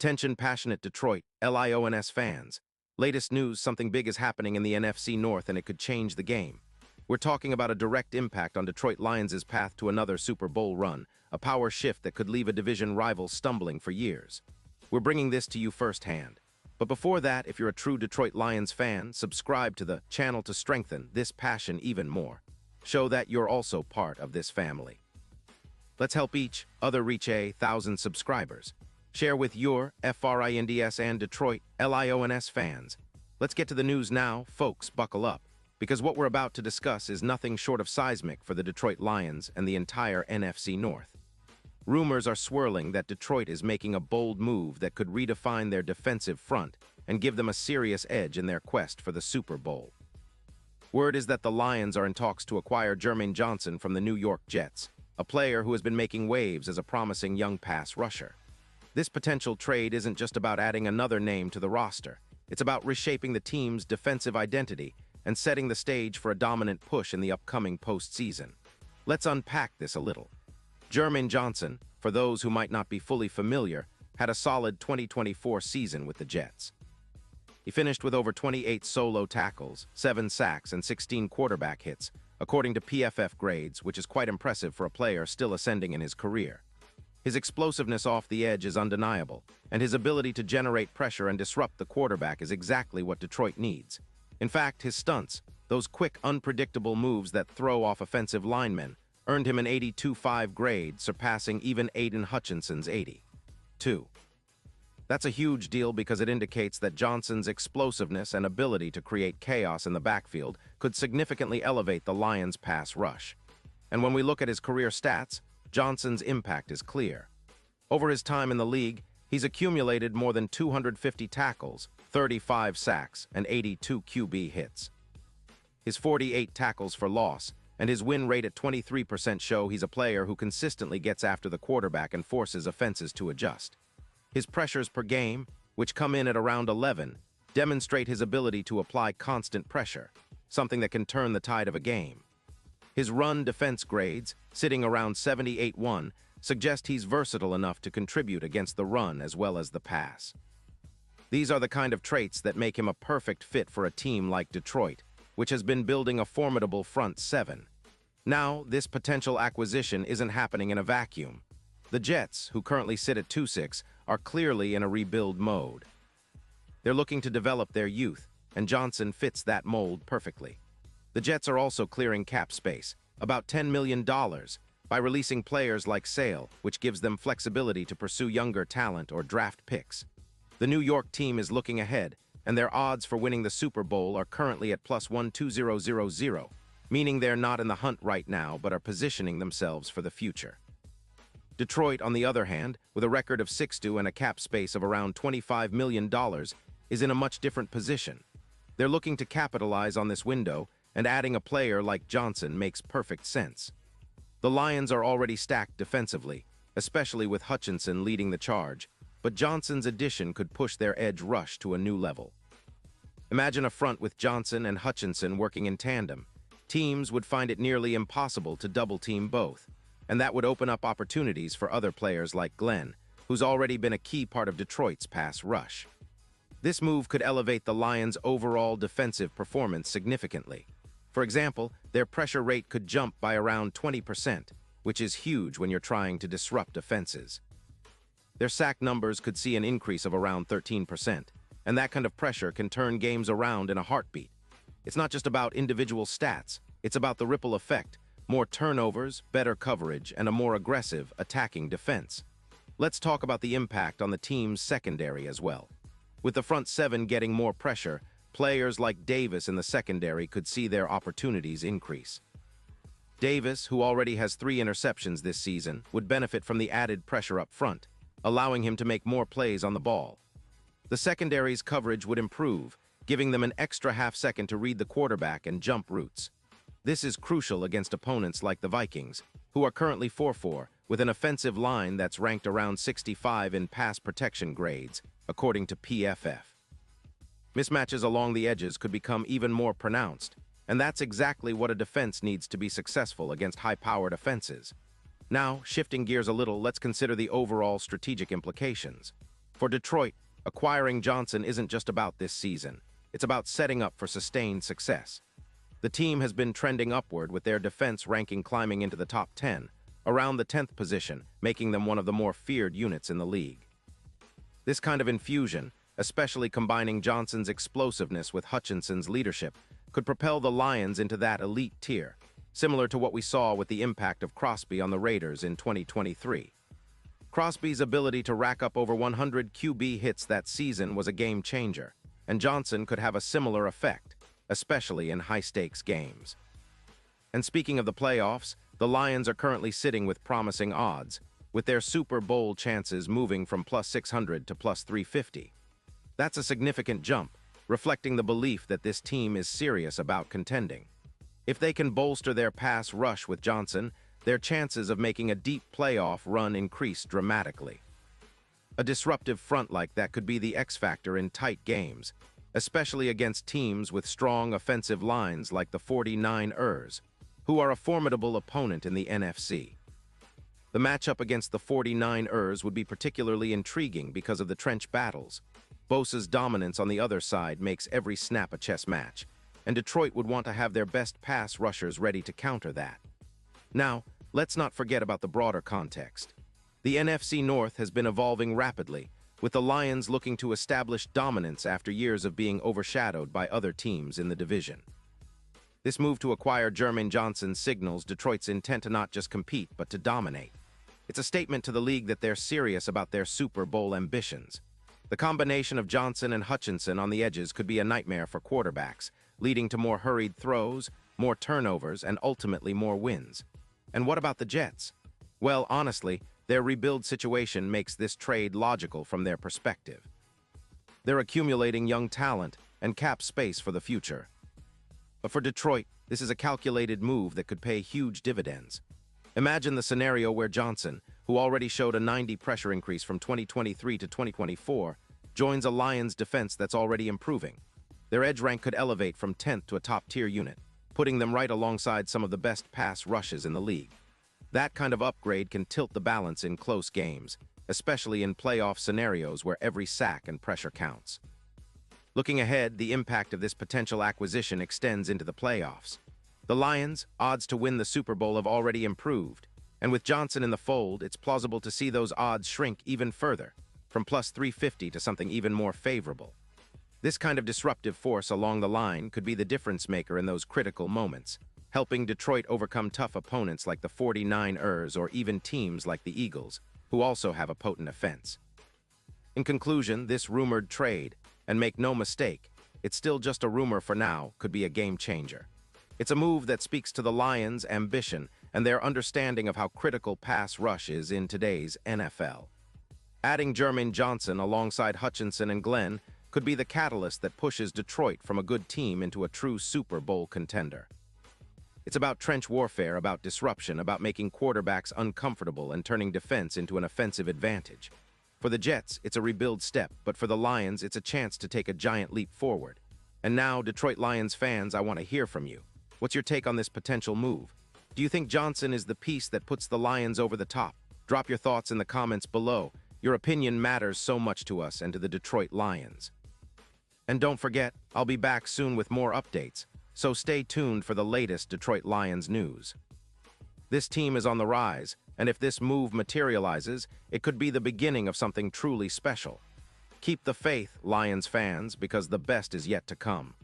Attention passionate Detroit, Lions fans. Latest news, something big is happening in the NFC North and it could change the game. We're talking about a direct impact on Detroit Lions' path to another Super Bowl run, a power shift that could leave a division rival stumbling for years. We're bringing this to you firsthand. But before that, if you're a true Detroit Lions fan, subscribe to the channel to strengthen this passion even more. Show that you're also part of this family. Let's help each other reach 1,000 subscribers. Share with your FRINDS and Detroit Lions fans. Let's get to the news now, folks, buckle up, because what we're about to discuss is nothing short of seismic for the Detroit Lions and the entire NFC North. Rumors are swirling that Detroit is making a bold move that could redefine their defensive front and give them a serious edge in their quest for the Super Bowl. Word is that the Lions are in talks to acquire Jermaine Johnson from the New York Jets, a player who has been making waves as a promising young pass rusher. This potential trade isn't just about adding another name to the roster. It's about reshaping the team's defensive identity and setting the stage for a dominant push in the upcoming postseason. Let's unpack this a little. Jermaine Johnson, for those who might not be fully familiar, had a solid 2024 season with the Jets. He finished with over 28 solo tackles, 7 sacks, and 16 quarterback hits, according to PFF grades, which is quite impressive for a player still ascending in his career. His explosiveness off the edge is undeniable, and his ability to generate pressure and disrupt the quarterback is exactly what Detroit needs. In fact, his stunts, those quick, unpredictable moves that throw off offensive linemen, earned him an 82.5 grade, surpassing even Aiden Hutchinson's 82. That's a huge deal because it indicates that Johnson's explosiveness and ability to create chaos in the backfield could significantly elevate the Lions' pass rush. And when we look at his career stats, Johnson's impact is clear. Over his time in the league, he's accumulated more than 250 tackles, 35 sacks, and 82 QB hits. His 48 tackles for loss and his win rate at 23% show he's a player who consistently gets after the quarterback and forces offenses to adjust. His pressures per game, which come in at around 11, demonstrate his ability to apply constant pressure, something that can turn the tide of a game. His run defense grades, sitting around 78.1, suggest he's versatile enough to contribute against the run as well as the pass. These are the kind of traits that make him a perfect fit for a team like Detroit, which has been building a formidable front seven. Now, this potential acquisition isn't happening in a vacuum. The Jets, who currently sit at 2-6, are clearly in a rebuild mode. They're looking to develop their youth, and Johnson fits that mold perfectly. The Jets are also clearing cap space, about $10 million, by releasing players like Sale, which gives them flexibility to pursue younger talent or draft picks. The New York team is looking ahead, and their odds for winning the Super Bowl are currently at plus 120,000, meaning they're not in the hunt right now but are positioning themselves for the future. Detroit, on the other hand, with a record of 6-2 and a cap space of around $25 million, is in a much different position. They're looking to capitalize on this window, and adding a player like Johnson makes perfect sense. The Lions are already stacked defensively, especially with Hutchinson leading the charge, but Johnson's addition could push their edge rush to a new level. Imagine a front with Johnson and Hutchinson working in tandem. Teams would find it nearly impossible to double-team both, and that would open up opportunities for other players like Glenn, who's already been a key part of Detroit's pass rush. This move could elevate the Lions' overall defensive performance significantly. For example, their pressure rate could jump by around 20%, which is huge when you're trying to disrupt offenses. Their sack numbers could see an increase of around 13%, and that kind of pressure can turn games around in a heartbeat. It's not just about individual stats, it's about the ripple effect, more turnovers, better coverage, and a more aggressive, attacking defense. Let's talk about the impact on the team's secondary as well. With the front seven getting more pressure, players like Davis in the secondary could see their opportunities increase. Davis, who already has 3 interceptions this season, would benefit from the added pressure up front, allowing him to make more plays on the ball. The secondary's coverage would improve, giving them an extra half-second to read the quarterback and jump routes. This is crucial against opponents like the Vikings, who are currently 4-4, with an offensive line that's ranked around 65 in pass protection grades, according to PFF. Mismatches along the edges could become even more pronounced, and that's exactly what a defense needs to be successful against high-powered offenses. Now, shifting gears a little, let's consider the overall strategic implications. For Detroit, acquiring Johnson isn't just about this season. It's about setting up for sustained success. The team has been trending upward with their defense ranking climbing into the top 10, around the 10th position, making them one of the more feared units in the league. This kind of infusion, especially combining Johnson's explosiveness with Hutchinson's leadership, could propel the Lions into that elite tier, similar to what we saw with the impact of Crosby on the Raiders in 2023. Crosby's ability to rack up over 100 QB hits that season was a game changer, and Johnson could have a similar effect, especially in high-stakes games. And speaking of the playoffs, the Lions are currently sitting with promising odds, with their Super Bowl chances moving from plus 600 to plus 350. That's a significant jump, reflecting the belief that this team is serious about contending. If they can bolster their pass rush with Johnson, their chances of making a deep playoff run increase dramatically. A disruptive front like that could be the X-factor in tight games, especially against teams with strong offensive lines like the 49ers, who are a formidable opponent in the NFC. The matchup against the 49ers would be particularly intriguing because of the trench battles. Bosa's dominance on the other side makes every snap a chess match, and Detroit would want to have their best pass rushers ready to counter that. Now, let's not forget about the broader context. The NFC North has been evolving rapidly, with the Lions looking to establish dominance after years of being overshadowed by other teams in the division. This move to acquire Jermaine Johnson signals Detroit's intent to not just compete, but to dominate. It's a statement to the league that they're serious about their Super Bowl ambitions. The combination of Johnson and Hutchinson on the edges could be a nightmare for quarterbacks, leading to more hurried throws, more turnovers, and ultimately more wins. And what about the Jets? Well, honestly, their rebuild situation makes this trade logical from their perspective. They're accumulating young talent and cap space for the future. But for Detroit, this is a calculated move that could pay huge dividends. Imagine the scenario where Johnson, who already showed a 90 pressure increase from 2023 to 2024, joins a Lions defense that's already improving. Their edge rank could elevate from 10th to a top-tier unit, putting them right alongside some of the best pass rushes in the league. That kind of upgrade can tilt the balance in close games, especially in playoff scenarios where every sack and pressure counts. Looking ahead, the impact of this potential acquisition extends into the playoffs. The Lions' odds to win the Super Bowl have already improved, and with Johnson in the fold, it's plausible to see those odds shrink even further, from plus 350 to something even more favorable. This kind of disruptive force along the line could be the difference maker in those critical moments, helping Detroit overcome tough opponents like the 49ers or even teams like the Eagles, who also have a potent offense. In conclusion, this rumored trade, and make no mistake, it's still just a rumor for now, could be a game changer. It's a move that speaks to the Lions' ambition and their understanding of how critical pass rush is in today's NFL. Adding Jermaine Johnson alongside Hutchinson and Glenn could be the catalyst that pushes Detroit from a good team into a true Super Bowl contender. It's about trench warfare, about disruption, about making quarterbacks uncomfortable and turning defense into an offensive advantage. For the Jets, it's a rebuild step, but for the Lions, it's a chance to take a giant leap forward. And now, Detroit Lions fans, I want to hear from you. What's your take on this potential move? Do you think Johnson is the piece that puts the Lions over the top? Drop your thoughts in the comments below. Your opinion matters so much to us and to the Detroit Lions. And don't forget, I'll be back soon with more updates, so stay tuned for the latest Detroit Lions news. This team is on the rise, and if this move materializes, it could be the beginning of something truly special. Keep the faith, Lions fans, because the best is yet to come.